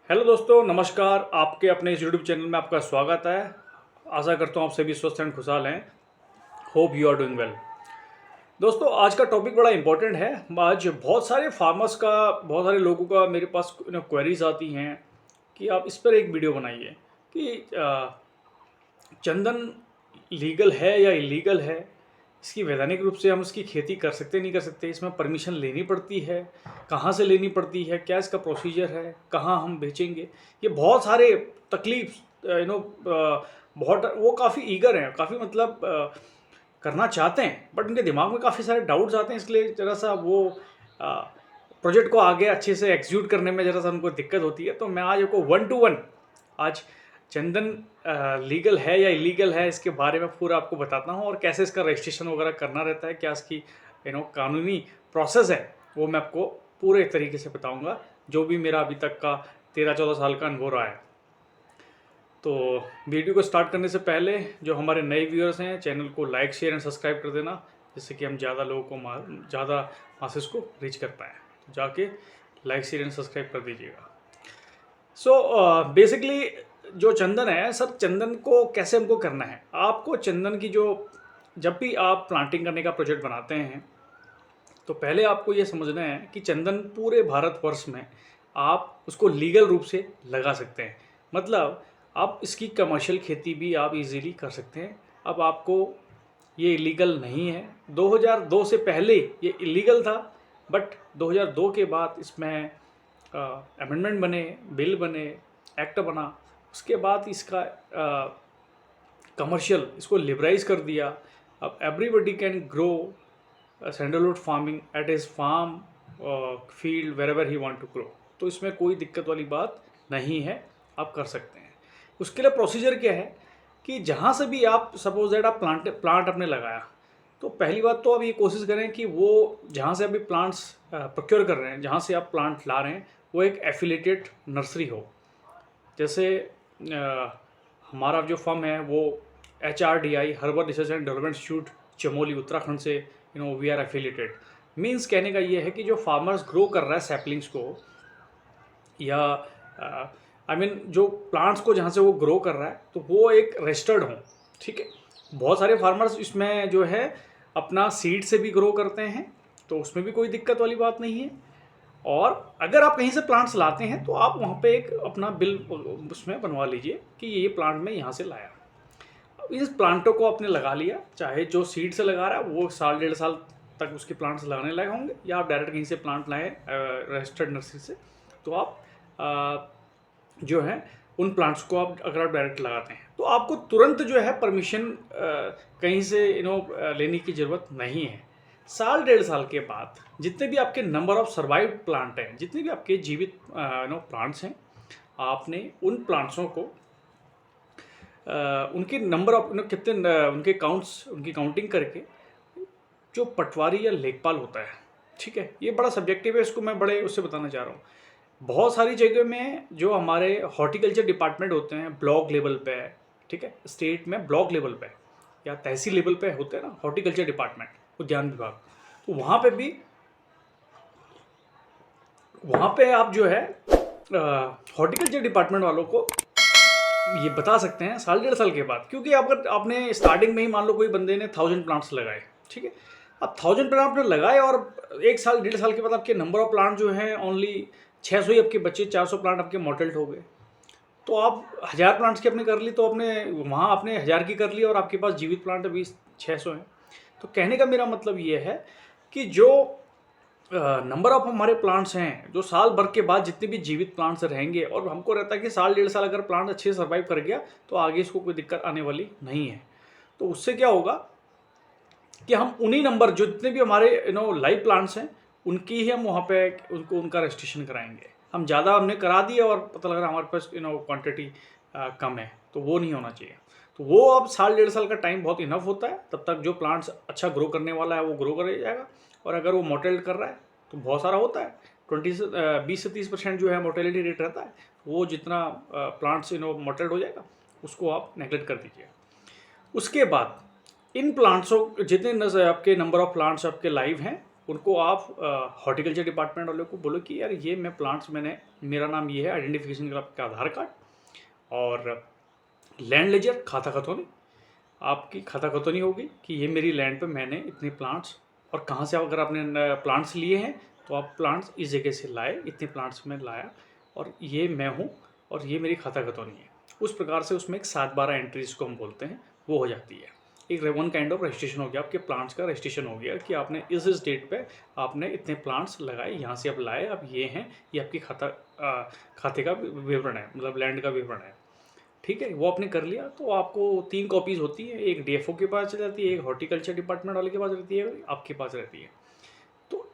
Hello दोस्तों, नमस्कार। आपके अपने इस यूट्यूब चैनल में आपका स्वागत है। आशा करता हूँ आप सभी स्वस्थ एंड खुशहाल हैं। Hope you are doing well. दोस्तों, आज का टॉपिक बड़ा इंपॉर्टेंट है। आज बहुत सारे फार्मर्स का, बहुत सारे लोगों का मेरे पास क्वेरीज आती हैं कि आप इस पर एक वीडियो बनाइए कि चंदन लीगल है या इलीगल है। इसकी वैधानिक रूप से हम इसकी खेती कर सकते नहीं कर सकते, इसमें परमिशन लेनी पड़ती है, कहाँ से लेनी पड़ती है, क्या इसका प्रोसीजर है, कहाँ हम बेचेंगे। ये बहुत सारे तकलीफ बहुत वो काफ़ी ईगर हैं, काफ़ी मतलब करना चाहते हैं, बट उनके दिमाग में काफ़ी सारे डाउट्स आते हैं। इसलिए ज़रा सा वो प्रोजेक्ट को आगे अच्छे से एग्जीक्यूट करने में ज़रा सा उनको दिक्कत होती है। तो मैं आज आपको 1 to 1 आज चंदन लीगल है या इलीगल है इसके बारे में पूरा आपको बताता हूँ, और कैसे इसका रजिस्ट्रेशन वगैरह करना रहता है, क्या इसकी कानूनी प्रोसेस है, वो मैं आपको पूरे तरीके से बताऊँगा, जो भी मेरा अभी तक का 13-14 साल का अनुभव रहा है। तो वीडियो को स्टार्ट करने से पहले जो हमारे नए व्यूअर्स हैं, चैनल को लाइक शेयर एंड सब्सक्राइब कर देना, जिससे कि हम ज़्यादा लोगों को ज़्यादा मासेस को रीच कर पाएँ। तो जाके लाइक शेयर एंड सब्सक्राइब कर दीजिएगा। बेसिकली जो चंदन है सर, चंदन को कैसे हमको करना है। आपको चंदन की जब भी आप प्लांटिंग करने का प्रोजेक्ट बनाते हैं, तो पहले आपको ये समझना है कि चंदन पूरे भारतवर्ष में आप उसको लीगल रूप से लगा सकते हैं। मतलब आप इसकी कमर्शियल खेती भी आप इजीली कर सकते हैं। अब आपको ये इलीगल नहीं है। 2002 से पहले ये इलीगल था, बट 2002 के बाद इसमें अमेंडमेंट बने, बिल बने, एक्ट बना। उसके बाद इसका कमर्शियल इसको लिबराइज कर दिया। अब everybody can grow sandalwood farming at his farm field where ever he want to grow. तो इसमें कोई दिक्कत वाली बात नहीं है, आप कर सकते हैं। उसके लिए प्रोसीजर क्या है कि जहाँ से भी आप सपोज दैट आप प्लांट आपने लगाया, तो पहली बात तो आप ये कोशिश करें कि वो जहाँ से अभी प्लांट्स प्रोक्योर कर रहे हैं, जहाँ से आप प्लांट ला रहे हैं, वो एक एफिलेटेड नर्सरी हो। जैसे हमारा जो फर्म है वो HRDI herbal research and development institute Chamoli Uttarakhand से वी आर एफिलेटेड। मीन्स कहने का ये है कि जो फार्मर्स ग्रो कर रहा है सैपलिंग्स को, या जो प्लांट्स को जहाँ से वो ग्रो कर रहा है, तो वो एक रजिस्टर्ड हों। ठीक है। बहुत सारे फार्मर्स इसमें जो है अपना सीड से भी ग्रो करते हैं, तो उसमें भी कोई दिक्कत वाली बात नहीं है। और अगर आप कहीं से प्लांट्स लाते हैं तो आप वहाँ पे एक अपना बिल उसमें बनवा लीजिए कि ये प्लांट मैं यहाँ से लाया। इस प्लांटों को आपने लगा लिया, चाहे जो सीड से लगा रहा है वो 1-1.5 साल तक उसके प्लांट्स लगाने लगे होंगे, या आप डायरेक्ट कहीं से प्लांट लाएँ रजिस्टर्ड नर्सरी से, तो आप जो है उन प्लांट्स को आप अगर आप डायरेक्ट लगाते हैं तो आपको तुरंत जो है परमिशन कहीं से लेने की ज़रूरत नहीं है। 1-1.5 साल के बाद जितने भी आपके नंबर ऑफ सर्वाइव प्लांट हैं, जितने भी आपके जीवित प्लांट्स हैं, आपने उन प्लांट्सों को उनके नंबर ऑफ कितने उनके काउंट्स, उनकी काउंटिंग करके जो पटवारी या लेखपाल होता है, ठीक है, ये बड़ा सब्जेक्टिव है, इसको मैं बड़े उससे बताना चाह रहा हूँ। बहुत सारी जगह में जो हमारे हॉर्टिकल्चर डिपार्टमेंट होते हैं ब्लॉक लेवल पे है, ठीक है, स्टेट में ब्लॉक लेवल पे या तहसील लेवल पे होते हैं ना हॉर्टिकल्चर डिपार्टमेंट, उद्यान विभाग, तो वहाँ पे भी वहाँ पे आप जो है हॉर्टिकल्चर डिपार्टमेंट वालों को ये बता सकते हैं 1.5 साल के बाद। क्योंकि अगर आपने स्टार्टिंग में ही मान लो कोई बंदे ने 1000 प्लांट्स लगाए, ठीक है, अब 1000 प्लांट आपने लगाए और 1-1.5 साल के बाद आपके नंबर ऑफ प्लांट जो है ओनली 600 ही आपके बच्चे, 400 प्लांट आपके मॉर्टल्ट हो गए। तो आप 1000 प्लांट्स की आपने कर ली, तो आपने वहाँ आपने 1000 की कर ली और आपके पास जीवित प्लांट अभी 600 हैं। तो कहने का मेरा मतलब ये है कि जो नंबर ऑफ हमारे प्लांट्स हैं, जो साल भर के बाद जितने भी जीवित प्लांट्स रहेंगे, और हमको रहता है कि 1-1.5 साल अगर प्लांट अच्छे से सर्वाइव कर गया तो आगे इसको कोई दिक्कत आने वाली नहीं है। तो उससे क्या होगा कि हम उन्हीं नंबर जो जितने भी हमारे लाइव प्लांट्स हैं उनकी ही हम वहाँ पे उनका रजिस्ट्रेशन कराएंगे। हम ज़्यादा हमने करा दिया और पता लग रहा है हमारे पास क्वांटिटी कम है, तो वो नहीं होना चाहिए। तो वो अब 1-1.5 साल का टाइम बहुत इनफ होता है, तब तक जो प्लांट्स अच्छा ग्रो करने वाला है वो ग्रो कर जाएगा। और अगर वो मोर्टेलिटी कर रहा है तो बहुत सारा होता है, 20 से 30% जो है मोर्टेलिटी रेट रहता है। वो जितना प्लांट्स मोर्टेल हो जाएगा उसको आप नेगलेक्ट कर दीजिए। उसके बाद इन प्लांट्सों जितने आपके नंबर ऑफ प्लांट्स आपके लाइव हैं उनको आप हॉर्टिकल्चर डिपार्टमेंट वालों को बोलो कि यार ये मैं प्लांट्स मेरा नाम ये है, आइडेंटिफिकेशन का आधार कार्ड और लैंड लेजर खाता खतौनी, आपकी खाता खतौनी होगी कि ये मेरी लैंड पे मैंने इतने प्लांट्स, और कहाँ से अगर आपने प्लांट्स लिए हैं तो आप प्लांट्स इस जगह से लाए, इतने प्लांट्स में लाया और ये मैं हूँ और ये मेरी खाता खतौनी है। उस प्रकार से उसमें एक 7/12 एंट्री जिसको हम बोलते हैं वो हो जाती है। एक वन काइंड ऑफ रजिस्ट्रेशन हो गया, आपके प्लांट्स का रजिस्ट्रेशन हो गया कि आपने इस डेट पे आपने इतने प्लांट्स लगाए, यहाँ से आप लाए, अब ये हैं, ये आपकी खाते का विवरण है, मतलब लैंड का विवरण है। ठीक है, वो आपने कर लिया तो आपको 3 कॉपीज़ होती है, एक डीएफओ के पास चली जाती है, एक हॉर्टिकल्चर डिपार्टमेंट वाले के पास रहती है, आपके पास रहती है। तो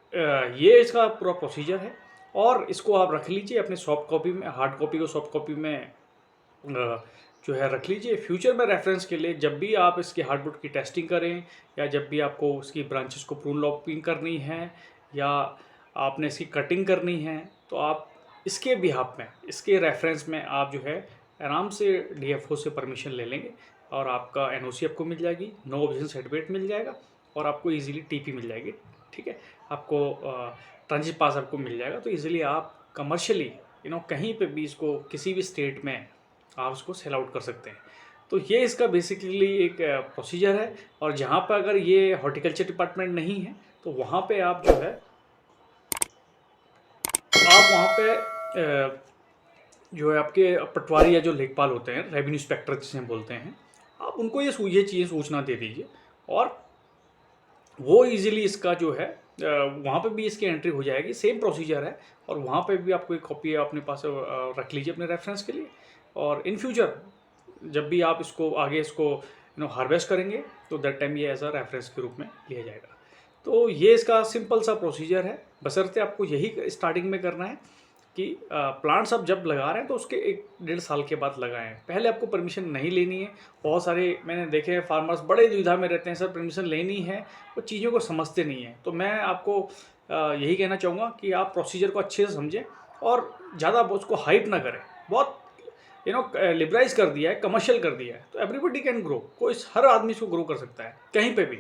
ये इसका पूरा प्रोसीजर है और इसको आप रख लीजिए अपने सॉफ्ट कॉपी में, हार्ड कॉपी को सॉफ्ट कॉपी में जो है रख लीजिए फ्यूचर में रेफरेंस के लिए। जब भी आप इसके हार्डवुड की टेस्टिंग करें या जब भी आपको उसकी ब्रांचेस को प्रून लॉपिंग करनी है या आपने इसकी कटिंग करनी है, तो आप इसके बिहाफ में, इसके रेफरेंस में आप जो है आराम से डीएफओ से परमिशन ले लेंगे और आपका एनओसी आपको मिल जाएगी, नो ऑब्जेक्शन सर्टिफिकेट मिल जाएगा और आपको इजीली टीपी मिल जाएगी। ठीक है, आपको ट्रांजिट पास आपको मिल जाएगा, तो इजीली आप कमर्शियली कहीं पे भी इसको किसी भी स्टेट में आप उसको सेल आउट कर सकते हैं। तो ये इसका बेसिकली एक प्रोसीजर है। और जहाँ पर अगर ये हॉर्टिकल्चर डिपार्टमेंट नहीं है तो वहाँ पे आप जो है आप वहाँ पे जो है आपके पटवारी या जो लेखपाल होते हैं, रेवेन्यू इंस्पेक्टर जिसे हम बोलते हैं, आप उनको ये चीज़ें सूचना दे दीजिए और वो इजीली इसका जो है वहाँ पे भी इसकी एंट्री हो जाएगी। सेम प्रोसीजर है और वहाँ पे भी आपको एक कॉपी अपने पास रख लीजिए अपने रेफरेंस के लिए। और इन फ्यूचर जब भी आप इसको आगे इसको हार्वेस्ट करेंगे तो दैट टाइम ये एज अ रेफरेंस के रूप में लिया जाएगा। तो ये इसका सिंपल सा प्रोसीजर है, बशर्ते आपको यही स्टार्टिंग में करना है कि प्लांट्स आप जब लगा रहे हैं तो उसके 1-1.5 साल के बाद लगाएं। पहले आपको परमिशन नहीं लेनी है। बहुत सारे मैंने देखे हैं फार्मर्स बड़े दुविधा में रहते हैं, सर परमिशन लेनी है, वो चीज़ों को समझते नहीं हैं। तो मैं आपको यही कहना चाहूँगा कि आप प्रोसीजर को अच्छे से समझें और ज़्यादा उसको हाइप ना करें। बहुत लिबराइज कर दिया है, कमर्शियल कर दिया है, तो एवरीबडी कैन ग्रो, कोई हर आदमी इसको ग्रो कर सकता है कहीं पे भी,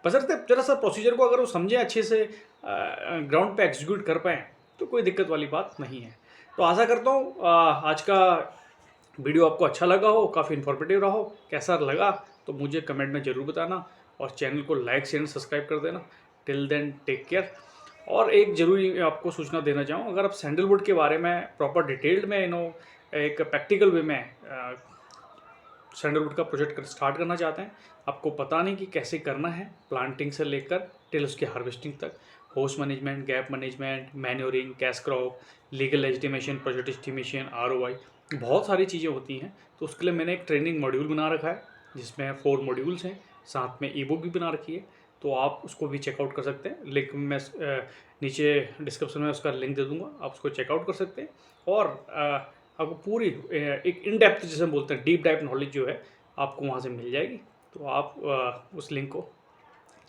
बशर्ते जरा सा प्रोसीजर को अगर वो समझें अच्छे से, ग्राउंड पे एग्जीक्यूट कर पाएँ तो कोई दिक्कत वाली बात नहीं है। तो आशा करता हूँ आज का वीडियो आपको अच्छा लगा हो, काफ़ी इन्फॉर्मेटिव रहा हो। कैसा लगा तो मुझे कमेंट में ज़रूर बताना और चैनल को लाइक शेयर सब्सक्राइब कर देना। Till then take care. और एक ज़रूरी आपको सूचना देना चाहूँ, अगर आप सैंडलवुड के बारे में प्रॉपर डिटेल्ड में एक प्रैक्टिकल वे में सैंडलवुड का प्रोजेक्ट स्टार्ट करना चाहते हैं, आपको पता नहीं कि कैसे करना है प्लांटिंग से लेकर टिल उसके हार्वेस्टिंग तक, host management, gap management, manuring, cash crop, legal estimation, project estimation, ROI, बहुत सारी चीज़ें होती हैं। तो उसके लिए मैंने एक ट्रेनिंग मॉड्यूल बना रखा है जिसमें 4 मॉड्यूल्स हैं, साथ में ई बुक भी बना रखी है, तो आप उसको भी चेकआउट कर सकते हैं। लिंक मैं नीचे डिस्क्रिप्शन में उसका लिंक दे दूँगा, आप उसको चेकआउट कर सकते हैं। और आपको पूरी एक इन डेप्थ जिसे बोलते हैं डीप डाइव नॉलेज जो है आपको वहाँ से मिल जाएगी, तो आप उस लिंक को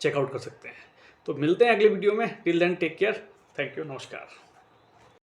चेकआउट कर सकते हैं। तो मिलते हैं अगले वीडियो में। Till then take care, thank you, नमस्कार।